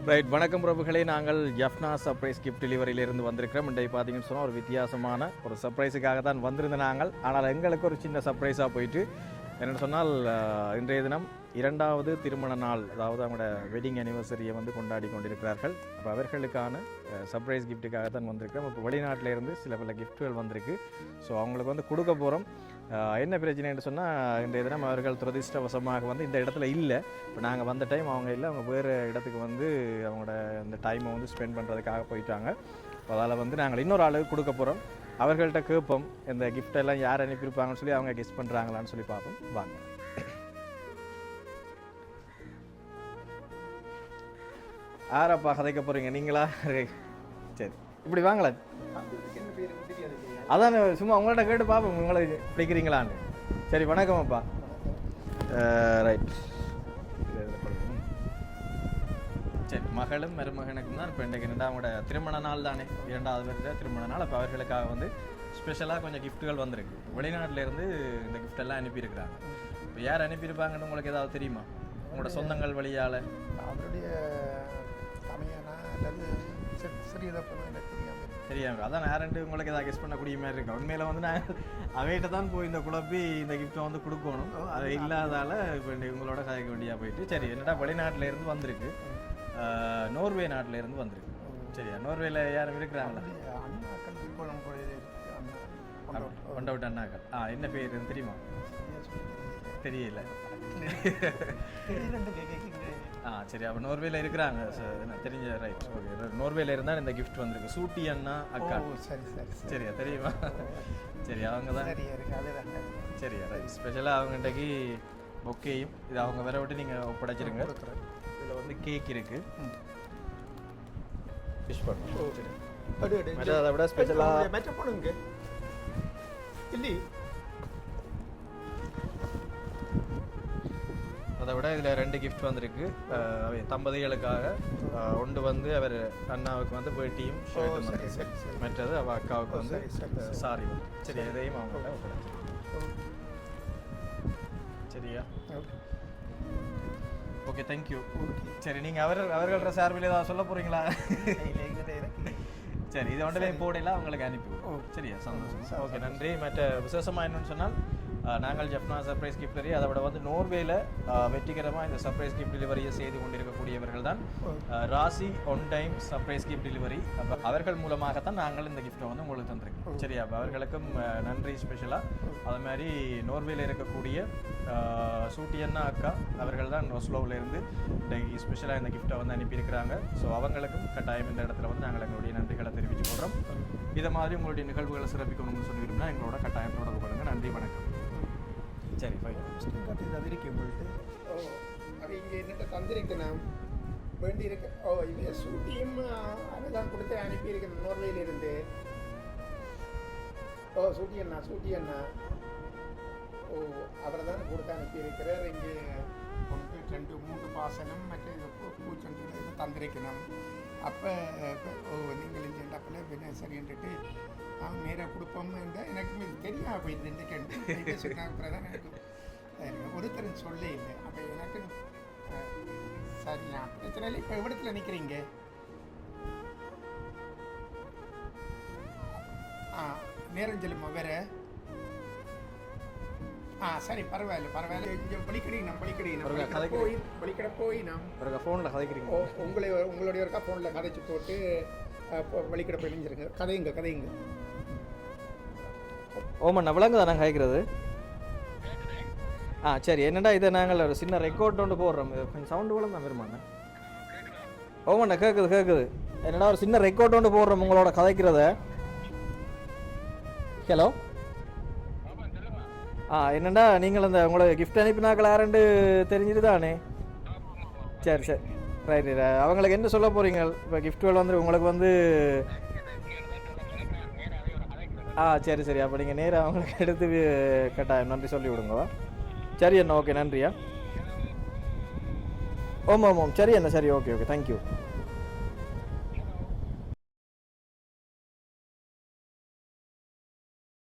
Right, வணக்கம் பிரபுகளே. நாங்கள் Jaffna surprise gift டெலிவரியிலிருந்து வந்திருக்கிறோம். இன்றைக்கு பார்த்தீங்கன்னு சொன்னால் ஒரு வித்தியாசமான ஒரு சர்ப்ரைஸுக்காக தான் வந்திருந்த நாங்கள். ஆனால் எங்களுக்கு ஒரு சின்ன சர்ப்ரைஸாக போயிட்டு என்னென்னு சொன்னால், இன்றைய தினம் 2வது திருமண நாள், அதாவது அவங்களோட வெட்டிங் அனிவர்சரியை வந்து கொண்டாடி கொண்டிருக்கிறார்கள். அப்போ அவர்களுக்கான சர்ப்ரைஸ் கிஃப்ட்டுக்காக தான் வந்திருக்கிறோம். இப்போ வெளிநாட்டிலேருந்து சில பல கிஃப்ட்டுகள் வந்திருக்கு. ஸோ அவங்களுக்கு வந்து கொடுக்க போகிறோம். என்ன பிரச்சனைன்னு சொன்னால், இன்றைய தினம் அவர்கள் துரதிர்ஷ்டவசமாக வந்து இந்த இடத்துல இல்லை. இப்போ நாங்கள் வந்த டைம் அவங்க இல்லை, அவங்க வேறு இடத்துக்கு வந்து அவங்களோட இந்த டைமை வந்து ஸ்பெண்ட் பண்ணுறதுக்காக போயிட்டாங்க. அதால் வந்து நாங்கள் இன்னொரு ஆளுக்கு கொடுக்க போகிறோம். அவர்கள்ட்ட கேட்போம் இந்த கிஃப்டெல்லாம் யார் அனுப்பியிருப்பாங்கன்னு சொல்லி அவங்க கெஸ் பண்ணுறாங்களான்னு சொல்லி பார்ப்போம். வாங்க. யாரப்பா கதைக்க போகிறீங்க, நீங்களா? சரி, இப்படி வாங்கல. அதான் சும்மா உங்கள்கிட்ட கேட்டு பார்ப்போம் உங்களை பிடிக்கிறீங்களான்னு. சரி, வணக்கம் அப்பா. ரைட், சரி. மகளும் மருமகனுக்கும் தான் இப்போ இன்றைக்கு அவங்களோட திருமண நாள் தானே, 2வது வருட திருமண நாள். அப்போ அவர்களுக்காக வந்து ஸ்பெஷலாக கொஞ்சம் கிஃப்ட்டுகள் வந்திருக்கு. வெளிநாட்டிலேருந்து இந்த கிஃப்டெல்லாம் அனுப்பியிருக்கிறாங்க. இப்போ யார் அனுப்பியிருப்பாங்கன்னு உங்களுக்கு ஏதாவது தெரியுமா? உங்களோட சொந்தங்கள் வழியால்? அவருடைய தெரியாமல் அதான் யாருன்ட்டு உங்களுக்கு எதாவது கெஸ் பண்ணக்கூடிய மாதிரி இருக்கு. உண்மையில் வந்து நான் அவைகிட்ட தான் போய் இந்த குழப்பி இந்த கிஃப்ட்டை வந்து கொடுக்கணும். அது இல்லாதால இப்போ உங்களோட கதைக்க வேண்டியா போயிட்டு. சரி, என்னடா வெளிநாட்டிலேருந்து வந்திருக்கு, நோர்வே நாட்டிலேருந்து வந்திருக்கு. சரியா, நோர்வேல யாரும் இருக்கிறாங்களா? கொண்டவிட்ட அண்ணாக்கள். என்ன பேர் தெரியுமா? தெரியல. சரி, அப்போ நோர்வேல இருக்கிறாங்க தெரிஞ்ச. Right, okay. நோர்வேல இருந்தால் இந்த கிஃப்ட் வந்திருக்கு. சூட்டி அண்ணா அக்கா. சரியா, தெரியுமா? சரி, அவங்க தான். சரியா, ரைட். ஸ்பெஷலாக அவங்க இன்றைக்கு பொக்கேயும் இது அவங்க வர விட்டு நீங்கள் ஒப்படைச்சிருங்க. இதில் வந்து கேக் இருக்கு. ஃபிஷ் பண்ணுவோம். சரி, அதை விட ஸ்பெஷலாக பண்ணுங்க இல்லை. அதை விட இதில் 2 கிஃப்ட் வந்திருக்கு. தம்பதிகளுக்காக ஒன்று வந்து அவர் அண்ணாவுக்கு வந்து வேட்டியும் ஷர்ட்டும் வந்து, மற்றது அவள் அக்காவுக்கு வந்து சாரி. சரி, இதையும் அவங்கள்ட்ட ஒப்படைச்சு. சரியா, ஓகே, தேங்க்யூ. சரி, நீங்கள் அவர்களோட சார்பில் ஏதாவது சொல்ல போகிறீங்களா? சரி, இது ஒன்றிலையும் போடலாம், அவங்களுக்கு அனுப்பிவிடுவோம். சரியா, சந்தோஷம். ஓகே, நன்றி. மற்ற விசேஷமாக என்னன்னு சொன்னால், நாங்கள் ஜஃப்னா சர்ப்ரைஸ் கிஃப்ட் டெலிவரி, அதை விட வந்து நோர்வேல வெற்றிகரமாக இந்த சர்ப்ரைஸ் கிஃப்ட் டெலிவரியை செய்து கொண்டிருக்கக்கூடியவர்கள் தான் ராசி one time surprise gift delivery. அப்போ அவர்கள் மூலமாகத்தான் நாங்கள் இந்த கிஃப்ட்டை வந்து உங்களுக்கு தந்திருக்கோம். சரியா, அப்போ அவர்களுக்கும் நன்றி ஸ்பெஷலாக. அது மாதிரி நோர்வேல இருக்கக்கூடிய சூட்டி அண்ணா அக்கா அவர்கள் தான் ஒஸ்லோவிலேருந்து இன்றைக்கு ஸ்பெஷலாக இந்த கிஃப்ட்டை வந்து அனுப்பியிருக்கிறாங்க. ஸோ அவங்களுக்கும் கட்டாயம் இந்த இடத்துல வந்து நாங்கள் எங்களுடைய நன்றிகளை தெரிவித்து போடுறோம். இதை மாதிரி உங்களுடைய நிகழ்வுகளை சிறப்பிக்கணும்னு சொல்லியிருந்தோம்னா எங்களோட கட்டாயம் தொடர்பு கொள்ளுங்க. நன்றி, வணக்கம். சரி, உங்கள்கிட்ட இங்கே என்னட்ட தந்திருக்கேன் வேண்டி இருக்கு. இது சூட்டியும் அதுதான் கொடுத்து அனுப்பியிருக்கேன் நோர்வேலிருந்து. சூட்டி அண்ணா அவரை தான் கொடுத்து அனுப்பியிருக்கிறார். இங்கே 1 2 3 பாசனம் மற்ற பூச்செண்டு இது தந்திருக்கணும். அப்போ நீங்கள் இல்லைன்றப்பில் என்ன சரின்ட்டு அவங்க நேராக கொடுப்போம். எனக்கு இது தெரியாது. போய் இந்த கண்டு சொன்னாப்புறம் தான் எனக்கு ஒருத்தரும் சொல்ல இல்லை. அப்போ எனக்கு சரியா பிரச்சனை இல்லை. இப்போ எவ்வளத்தில் நிற்கிறீங்க? நேரம் சொல்லுமா வேற? சரி, பரவாயில்ல. இங்கே பலிக்கடை போய் நாம் ஃபோனில் கதைக்கிறீங்க. உங்களுடைய ஒருக்கா ஃபோனில் கதைச்சு போட்டு வலிக்கடை போய் நினைஞ்சிருங்க. கதைங்க. ஓமண்ணா, விளங்குதா நாங்கள் கேட்குறது? சரி, என்னடா இதை நாங்கள் ஒரு சின்ன ரெக்கார்ட் ஒன்று போடுறோம். கொஞ்சம் சவுண்டு கூட தான் வருமாண்ணா. ஓமண்ணா, கேட்குது. என்னடா ஒரு சின்ன ரெக்கார்ட் ஒன்று போடுறோம் உங்களோட கதைக்கிறத. ஹலோ, என்னடா நீங்கள் அந்த உங்களை கிஃப்ட் அனுப்பினாக்கள் யாருண்டு தெரிஞ்சுட்டு தானே? சரி, ரைட். அவங்களுக்கு என்ன சொல்ல போகிறீங்க? இப்போ கிஃப்ட்டுகள் வந்து உங்களுக்கு வந்து சரி. அப்போ நீங்கள் நேராக அவங்களுக்கு எடுத்து கட்டாயம் நன்றி சொல்லி விடுங்க. சரி அண்ணா, ஓகே, நன்றியா. ஓம். சரி அண்ணா, சரி, ஓகே, தேங்க்யூ.